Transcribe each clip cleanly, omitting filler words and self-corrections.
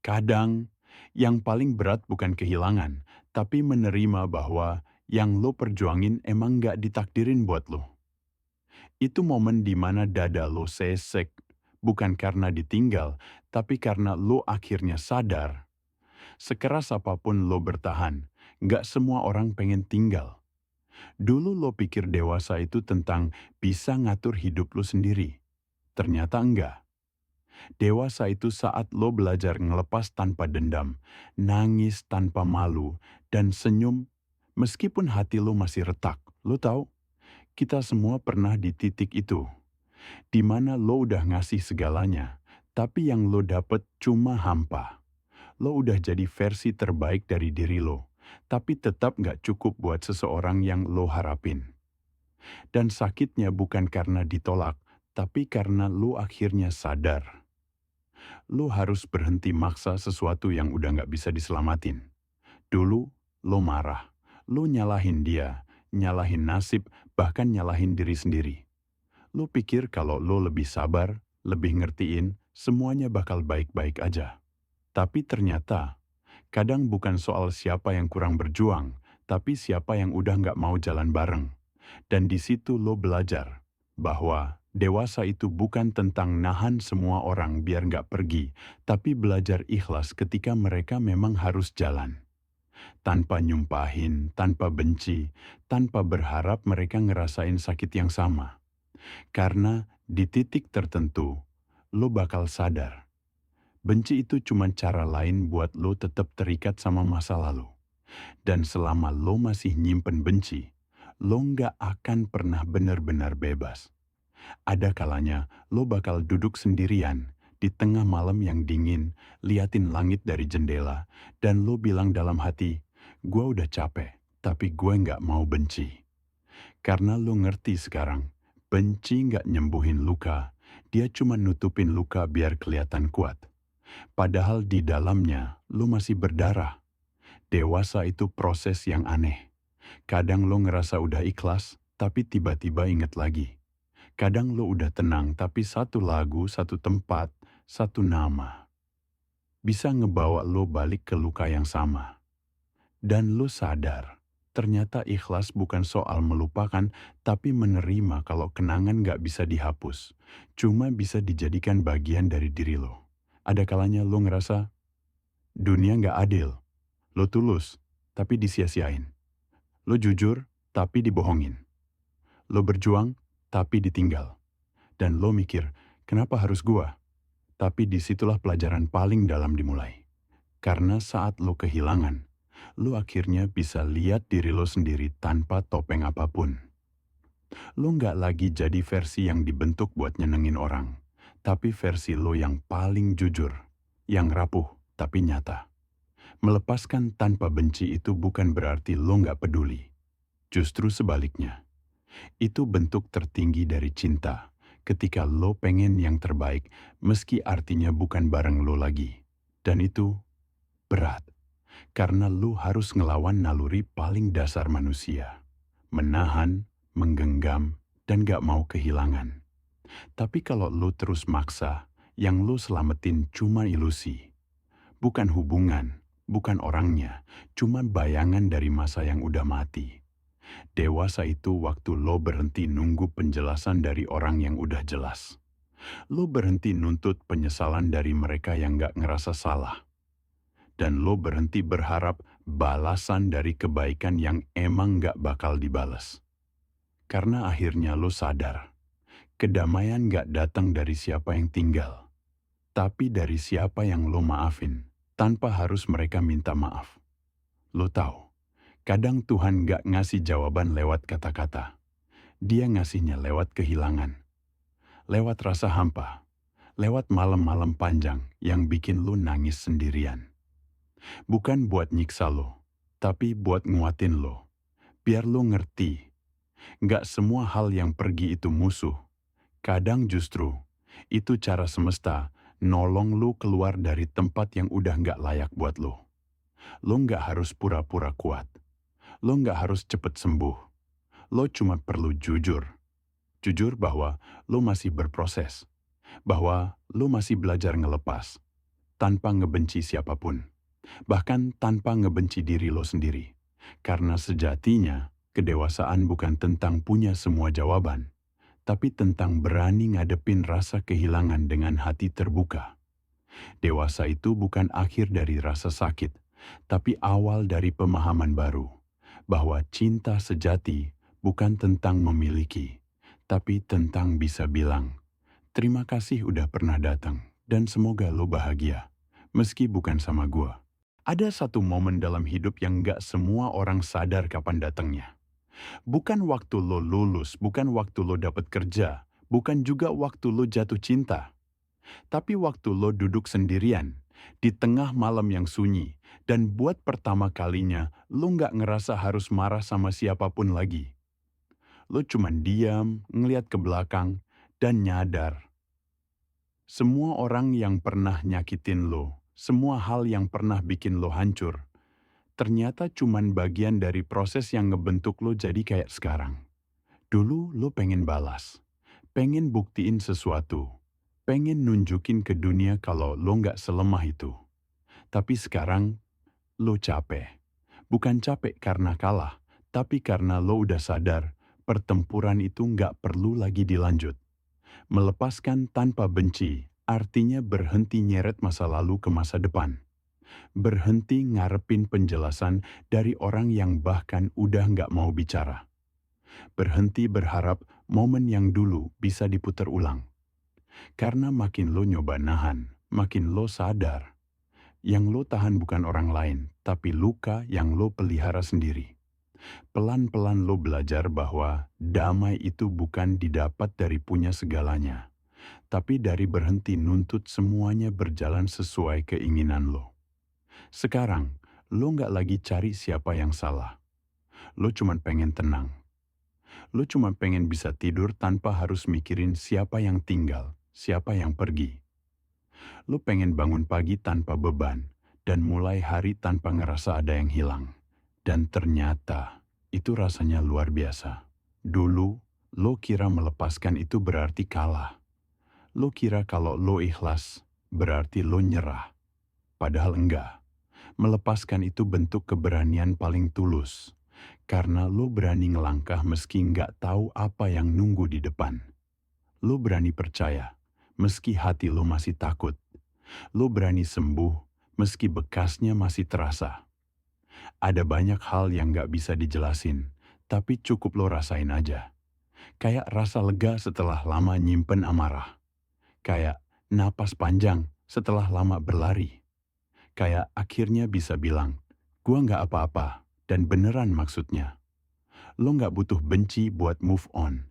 Kadang, yang paling berat bukan kehilangan, tapi menerima bahwa yang lo perjuangin emang gak ditakdirin buat lo. Itu momen di mana dada lo sesek, bukan karena ditinggal, tapi karena lo akhirnya sadar. Sekeras apapun lo bertahan, gak semua orang pengen tinggal. Dulu lo pikir dewasa itu tentang bisa ngatur hidup lo sendiri. Ternyata enggak. Dewasa itu saat lo belajar ngelepas tanpa dendam, nangis tanpa malu, dan senyum meskipun hati lo masih retak. Lo tahu, kita semua pernah di titik itu, di mana lo udah ngasih segalanya, tapi yang lo dapet cuma hampa. Lo udah jadi versi terbaik dari diri lo, tapi tetap gak cukup buat seseorang yang lo harapin. Dan sakitnya bukan karena ditolak, tapi karena lo akhirnya sadar. Lo harus berhenti maksa sesuatu yang udah gak bisa diselamatin. Dulu, lo marah. Lo nyalahin dia, nyalahin nasib, bahkan nyalahin diri sendiri. Lo pikir kalau lo lebih sabar, lebih ngertiin, semuanya bakal baik-baik aja. Tapi ternyata, kadang bukan soal siapa yang kurang berjuang, tapi siapa yang udah gak mau jalan bareng. Dan di situ lo belajar bahwa dewasa itu bukan tentang nahan semua orang biar gak pergi, tapi belajar ikhlas ketika mereka memang harus jalan. Tanpa nyumpahin, tanpa benci, tanpa berharap mereka ngerasain sakit yang sama. Karena di titik tertentu, lo bakal sadar. Benci itu cuma cara lain buat lo tetap terikat sama masa lalu. Dan selama lo masih nyimpen benci, lo nggak akan pernah benar-benar bebas. Ada kalanya lo bakal duduk sendirian di tengah malam yang dingin, liatin langit dari jendela, dan lo bilang dalam hati, "Gua udah capek, tapi gue nggak mau benci." Karena lo ngerti sekarang, benci nggak nyembuhin luka, dia cuma nutupin luka biar kelihatan kuat. Padahal di dalamnya lo masih berdarah. Dewasa itu proses yang aneh. Kadang lo ngerasa udah ikhlas, tapi tiba-tiba inget lagi. Kadang lo udah tenang, tapi satu lagu, satu tempat, satu nama bisa ngebawa lo balik ke luka yang sama. Dan lo sadar, ternyata ikhlas bukan soal melupakan, tapi menerima kalau kenangan gak bisa dihapus. Cuma bisa dijadikan bagian dari diri lo. Ada kalanya lo ngerasa, dunia gak adil. Lo tulus, tapi disia-siain. Lo jujur, tapi dibohongin. Lo berjuang, tapi ditinggal. Dan lo mikir, kenapa harus gua? Tapi disitulah pelajaran paling dalam dimulai. Karena saat lo kehilangan, lo akhirnya bisa lihat diri lo sendiri tanpa topeng apapun. Lo nggak lagi jadi versi yang dibentuk buat nyenengin orang, tapi versi lo yang paling jujur, yang rapuh tapi nyata. Melepaskan tanpa benci itu bukan berarti lo nggak peduli. Justru sebaliknya, itu bentuk tertinggi dari cinta. Ketika lo pengen yang terbaik, meski artinya bukan bareng lo lagi. Dan itu berat, karena lo harus ngelawan naluri paling dasar manusia. Menahan, menggenggam, dan gak mau kehilangan. Tapi kalau lo terus maksa, yang lo selamatin cuma ilusi. Bukan hubungan, bukan orangnya, cuma bayangan dari masa yang udah mati. Dewasa itu waktu lo berhenti nunggu penjelasan dari orang yang udah jelas. Lo berhenti nuntut penyesalan dari mereka yang gak ngerasa salah. Dan lo berhenti berharap balasan dari kebaikan yang emang gak bakal dibalas. Karena akhirnya lo sadar, kedamaian gak datang dari siapa yang tinggal, tapi dari siapa yang lo maafin, tanpa harus mereka minta maaf. Lo tahu, kadang Tuhan gak ngasih jawaban lewat kata-kata. Dia ngasihnya lewat kehilangan, lewat rasa hampa, lewat malam-malam panjang yang bikin lo nangis sendirian. Bukan buat nyiksa lo, tapi buat nguatin lo. Biar lo ngerti, gak semua hal yang pergi itu musuh. Kadang justru, itu cara semesta nolong lo keluar dari tempat yang udah gak layak buat lo. Lo gak harus pura-pura kuat. Lo gak harus cepet sembuh. Lo cuma perlu jujur. Jujur bahwa lo masih berproses. Bahwa lo masih belajar ngelepas. tanpa ngebenci siapapun, bahkan tanpa ngebenci diri lo sendiri. Karena sejatinya, kedewasaan bukan tentang punya semua jawaban, tapi tentang berani ngadepin rasa kehilangan dengan hati terbuka. Dewasa itu bukan akhir dari rasa sakit, tapi awal dari pemahaman baru, bahwa cinta sejati bukan tentang memiliki, tapi tentang bisa bilang, terima kasih udah pernah datang, dan semoga lo bahagia, meski bukan sama gua. Ada satu momen dalam hidup yang gak semua orang sadar kapan datangnya. Bukan waktu lo lulus, bukan waktu lo dapet kerja, bukan juga waktu lo jatuh cinta. Tapi waktu lo duduk sendirian, di tengah malam yang sunyi, dan buat pertama kalinya lo nggak ngerasa harus marah sama siapapun lagi. Lo cuman diam, ngeliat ke belakang, dan nyadar. Semua orang yang pernah nyakitin lo, semua hal yang pernah bikin lo hancur, ternyata cuman bagian dari proses yang ngebentuk lo jadi kayak sekarang. Dulu lo pengen balas, pengen buktiin sesuatu, pengen nunjukin ke dunia kalau lo nggak selemah itu. Tapi sekarang lo capek. Bukan capek karena kalah, tapi karena lo udah sadar pertempuran itu nggak perlu lagi dilanjut. Melepaskan tanpa benci artinya berhenti nyeret masa lalu ke masa depan. Berhenti ngarepin penjelasan dari orang yang bahkan udah nggak mau bicara. Berhenti berharap momen yang dulu bisa diputar ulang. Karena makin lo nyoba nahan, makin lo sadar. Yang lo tahan bukan orang lain, tapi luka yang lo pelihara sendiri. Pelan-pelan lo belajar bahwa damai itu bukan didapat dari punya segalanya, tapi dari berhenti nuntut semuanya berjalan sesuai keinginan lo. Sekarang, lo nggak lagi cari siapa yang salah. Lo cuma pengen tenang. Lo cuma pengen bisa tidur tanpa harus mikirin siapa yang tinggal, siapa yang pergi. Lo pengen bangun pagi tanpa beban, dan mulai hari tanpa ngerasa ada yang hilang. Dan ternyata, itu rasanya luar biasa. Dulu, lo kira melepaskan itu berarti kalah. Lo kira kalau lo ikhlas, berarti lo nyerah. Padahal enggak. Melepaskan itu bentuk keberanian paling tulus. Karena lo berani ngelangkah meski nggak tahu apa yang nunggu di depan. Lo berani percaya, meski hati lo masih takut. Lo berani sembuh, meski bekasnya masih terasa. Ada banyak hal yang nggak bisa dijelasin, tapi cukup lo rasain aja. Kayak rasa lega setelah lama nyimpen amarah. Kayak napas panjang setelah lama berlari. Kayak akhirnya bisa bilang, gua nggak apa-apa, dan beneran maksudnya. Lo nggak butuh benci buat move on.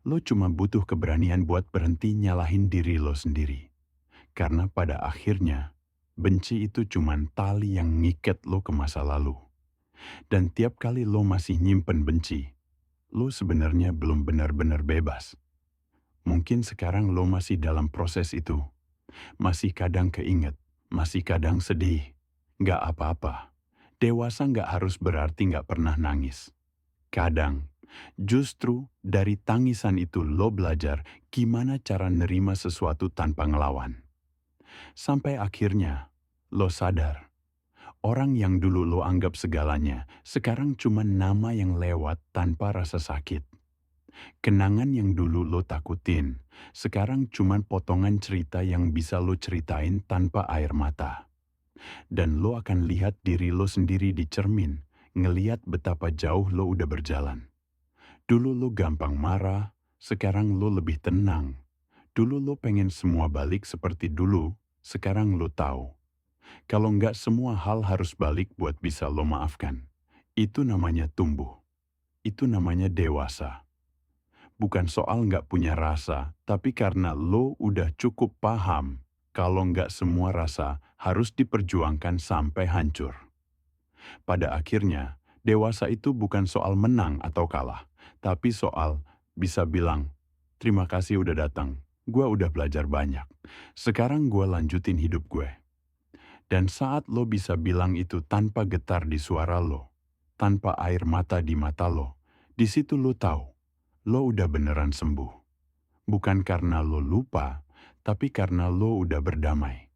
Lo cuma butuh keberanian buat berhenti nyalahin diri lo sendiri. Karena pada akhirnya, benci itu cuma tali yang ngiket lo ke masa lalu. Dan tiap kali lo masih nyimpen benci, lo sebenarnya belum benar-benar bebas. Mungkin sekarang lo masih dalam proses itu. Masih kadang keinget, masih kadang sedih. Nggak apa-apa. Dewasa nggak harus berarti nggak pernah nangis. Kadang, justru dari tangisan itu lo belajar gimana cara nerima sesuatu tanpa ngelawan. Sampai akhirnya, lo sadar. Orang yang dulu lo anggap segalanya, sekarang cuma nama yang lewat tanpa rasa sakit. Kenangan yang dulu lo takutin, sekarang cuma potongan cerita yang bisa lo ceritain tanpa air mata. Dan lo akan lihat diri lo sendiri di cermin, ngeliat betapa jauh lo udah berjalan. Dulu lo gampang marah, sekarang lo lebih tenang. Dulu lo pengen semua balik seperti dulu, sekarang lo tahu. Kalau nggak semua hal harus balik buat bisa lo maafkan. Itu namanya tumbuh. Itu namanya dewasa. Bukan soal nggak punya rasa, tapi karena lo udah cukup paham kalau nggak semua rasa harus diperjuangkan sampai hancur. Pada akhirnya, dewasa itu bukan soal menang atau kalah, tapi soal bisa bilang, terima kasih udah datang, gue udah belajar banyak. Sekarang gue lanjutin hidup gue. Dan saat lo bisa bilang itu tanpa getar di suara lo, tanpa air mata di mata lo, di situ lo tahu, lo udah beneran sembuh. Bukan karena lo lupa, tapi karena lo udah berdamai.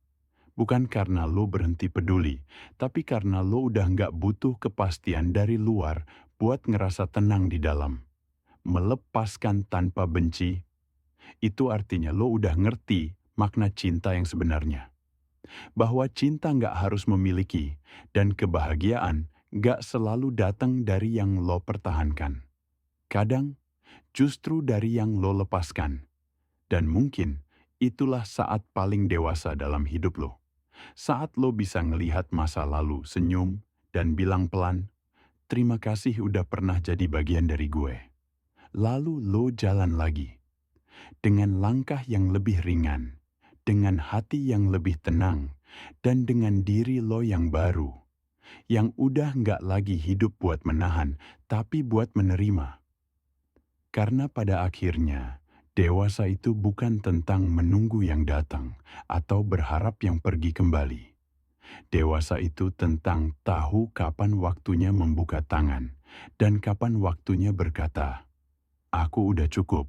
Bukan karena lo berhenti peduli, tapi karena lo udah nggak butuh kepastian dari luar buat ngerasa tenang di dalam. Melepaskan tanpa benci, itu artinya lo udah ngerti makna cinta yang sebenarnya. Bahwa cinta nggak harus memiliki, dan kebahagiaan nggak selalu datang dari yang lo pertahankan. Kadang, justru dari yang lo lepaskan. Dan mungkin, itulah saat paling dewasa dalam hidup lo. Saat lo bisa ngelihat masa lalu senyum dan bilang pelan, terima kasih udah pernah jadi bagian dari gue. Lalu lo jalan lagi. Dengan langkah yang lebih ringan, dengan hati yang lebih tenang, dan dengan diri lo yang baru, yang udah nggak lagi hidup buat menahan, tapi buat menerima. Karena pada akhirnya, dewasa itu bukan tentang menunggu yang datang atau berharap yang pergi kembali. Dewasa itu tentang tahu kapan waktunya membuka tangan dan kapan waktunya berkata, "Aku udah cukup."